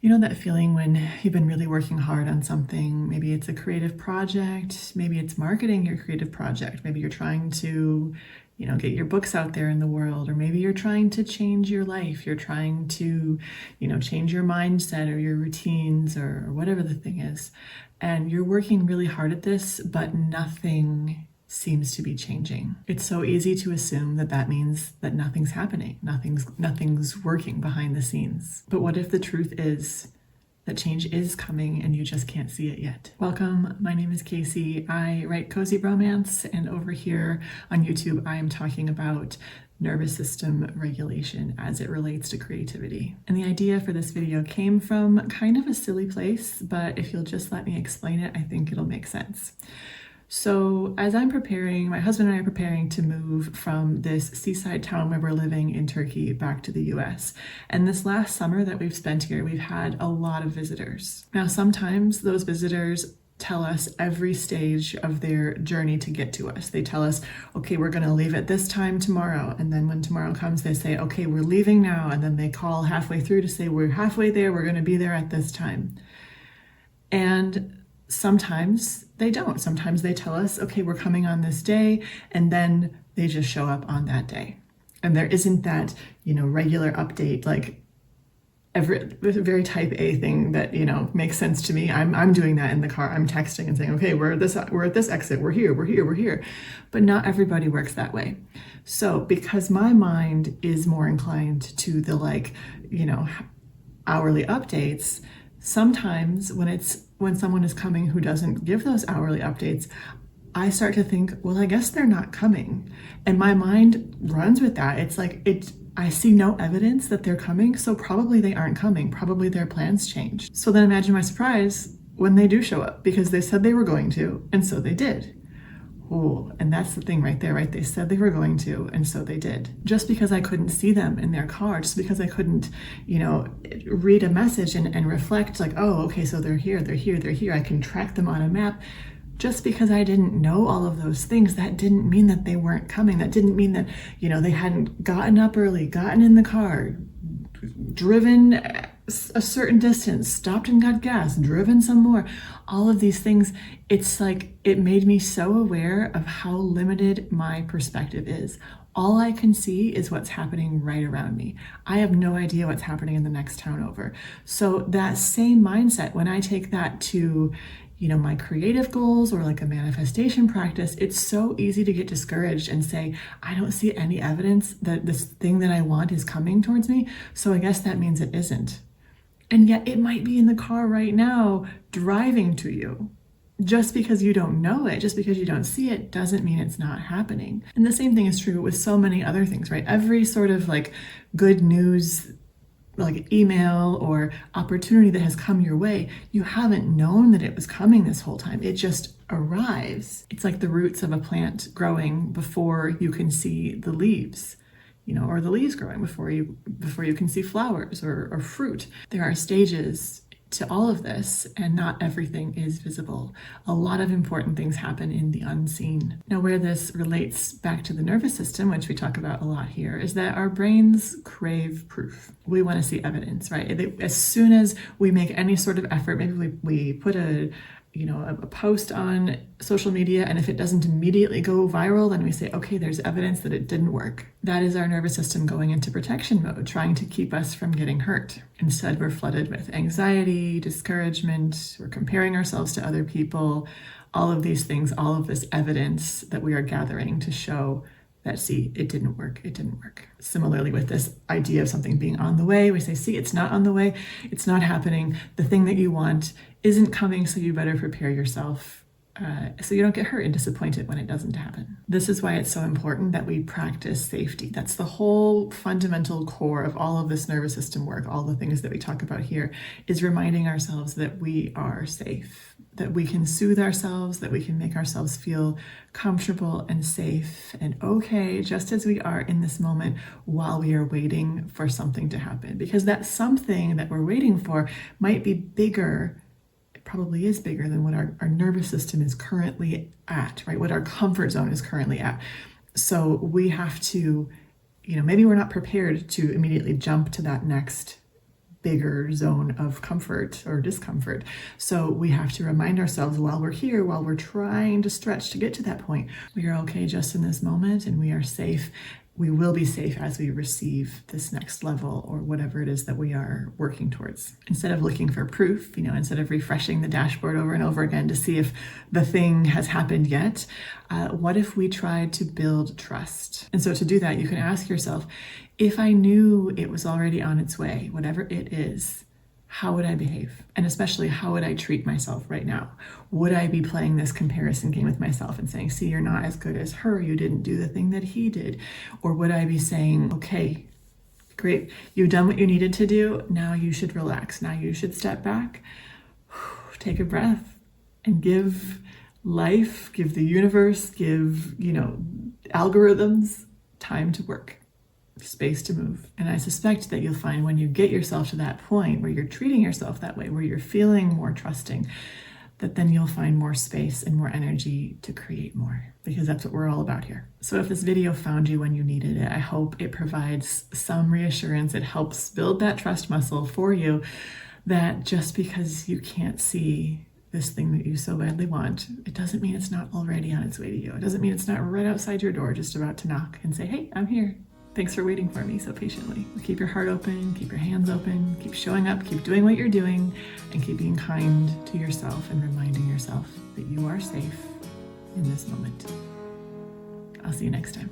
You know that feeling when you've been really working hard on something? Maybe it's a creative project, maybe it's marketing your creative project, maybe you're trying to, get your books out there in the world, or maybe you're trying to change your life, you're trying to, change your mindset or your routines or whatever the thing is. And you're working really hard at this, but nothing seems to be changing. It's so easy to assume that that means that nothing's happening, nothing's working behind the scenes. But what if the truth is that change is coming and you just can't see it yet? Welcome, my name is Casey. I write cozy romance, and over here on YouTube I am talking about nervous system regulation as it relates to creativity. And the idea for this video came from kind of a silly place, but if you'll just let me explain it, I think it'll make sense. So as I'm preparing, my husband and I are preparing to move from this seaside town where we're living in Turkey back to the US. And this last summer that we've spent here, we've had a lot of visitors. Now, sometimes those visitors tell us every stage of their journey to get to us. They tell us, okay, we're going to leave at this time tomorrow. And then when tomorrow comes, they say, okay, we're leaving now. And then they call halfway through to say, we're halfway there. We're going to be there at this time. And sometimes they don't. Sometimes they tell us, okay, we're coming on this day, and then they just show up on that day. And there isn't that, regular update, like every very type A thing that, makes sense to me. I'm doing that in the car. I'm texting and saying, okay, we're at this exit. We're here. But not everybody works that way. So because my mind is more inclined to the hourly updates, sometimes when someone is coming who doesn't give those hourly updates, I start to think, well, I guess they're not coming. And my mind runs with that. It's like, I see no evidence that they're coming, so probably they aren't coming. Probably their plans changed. So then imagine my surprise when they do show up, because they said they were going to, and so they did. Oh, and that's the thing right there, right? They said they were going to, and so they did. Just because I couldn't see them in their car, just because I couldn't, read a message and reflect like, oh, okay, so they're here. I can track them on a map. Just because I didn't know all of those things, that didn't mean that they weren't coming. That didn't mean that, they hadn't gotten up early, gotten in the car, driven a certain distance, stopped and got gas, driven some more. All of these things, it's like it made me so aware of how limited my perspective is. All I can see is what's happening right around me. I have no idea what's happening in the next town over. So that same mindset, when I take that to my creative goals or like a manifestation practice, it's so easy to get discouraged and say, I don't see any evidence that this thing that I want is coming towards me, so I guess that means it isn't. And yet it might be in the car right now driving to you. Just because you don't know it, just because you don't see it, doesn't mean it's not happening. And the same thing is true with so many other things, right? Every sort of good news, email or opportunity that has come your way, you haven't known that it was coming this whole time. It just arrives. It's like the roots of a plant growing before you can see the leaves, or the leaves growing before you can see flowers or fruit. There are stages to all of this, and not everything is visible. A lot of important things happen in the unseen. Now, where this relates back to the nervous system, which we talk about a lot here, is that our brains crave proof. We want to see evidence, right? As soon as we make any sort of effort, maybe we put a post on social media, and if it doesn't immediately go viral, then we say, okay, there's evidence that it didn't work. That is our nervous system going into protection mode, trying to keep us from getting hurt. Instead, we're flooded with anxiety, discouragement, we're comparing ourselves to other people, all of these things, all of this evidence that we are gathering to show that, see, it didn't work. Similarly, with this idea of something being on the way, we say, see, it's not on the way, it's not happening, the thing that you want isn't coming, so you better prepare yourself so you don't get hurt and disappointed when it doesn't happen. This is why it's so important that we practice safety. That's the whole fundamental core of all of this nervous system work, all the things that we talk about here, is reminding ourselves that we are safe, that we can soothe ourselves, that we can make ourselves feel comfortable and safe and okay, just as we are in this moment while we are waiting for something to happen. Because that something that we're waiting for might be bigger, it probably is bigger than what our nervous system is currently at, right? What our comfort zone is currently at. So we have to, maybe we're not prepared to immediately jump to that next bigger zone of comfort or discomfort. So we have to remind ourselves while we're here, while we're trying to stretch to get to that point, we are okay just in this moment and we are safe. We will be safe as we receive this next level or whatever it is that we are working towards. Instead of looking for proof, instead of refreshing the dashboard over and over again to see if the thing has happened yet, what if we tried to build trust? And so to do that, you can ask yourself, if I knew it was already on its way, whatever it is, how would I behave? And especially, how would I treat myself right now? Would I be playing this comparison game with myself and saying, see, you're not as good as her, you didn't do the thing that he did? Or would I be saying, okay, great, you've done what you needed to do, now you should relax, now you should step back, take a breath, and give life, give the universe, give, algorithms time to work. Space to move. And I suspect that you'll find when you get yourself to that point where you're treating yourself that way, where you're feeling more trusting, that then you'll find more space and more energy to create more, because that's what we're all about here. So if this video found you when you needed it, I hope it provides some reassurance. It helps build that trust muscle for you, that just because you can't see this thing that you so badly want, it doesn't mean it's not already on its way to you. It doesn't mean it's not right outside your door, just about to knock and say, hey, I'm here. Thanks for waiting for me so patiently. Keep your heart open, keep your hands open, keep showing up, keep doing what you're doing, and keep being kind to yourself and reminding yourself that you are safe in this moment. I'll see you next time.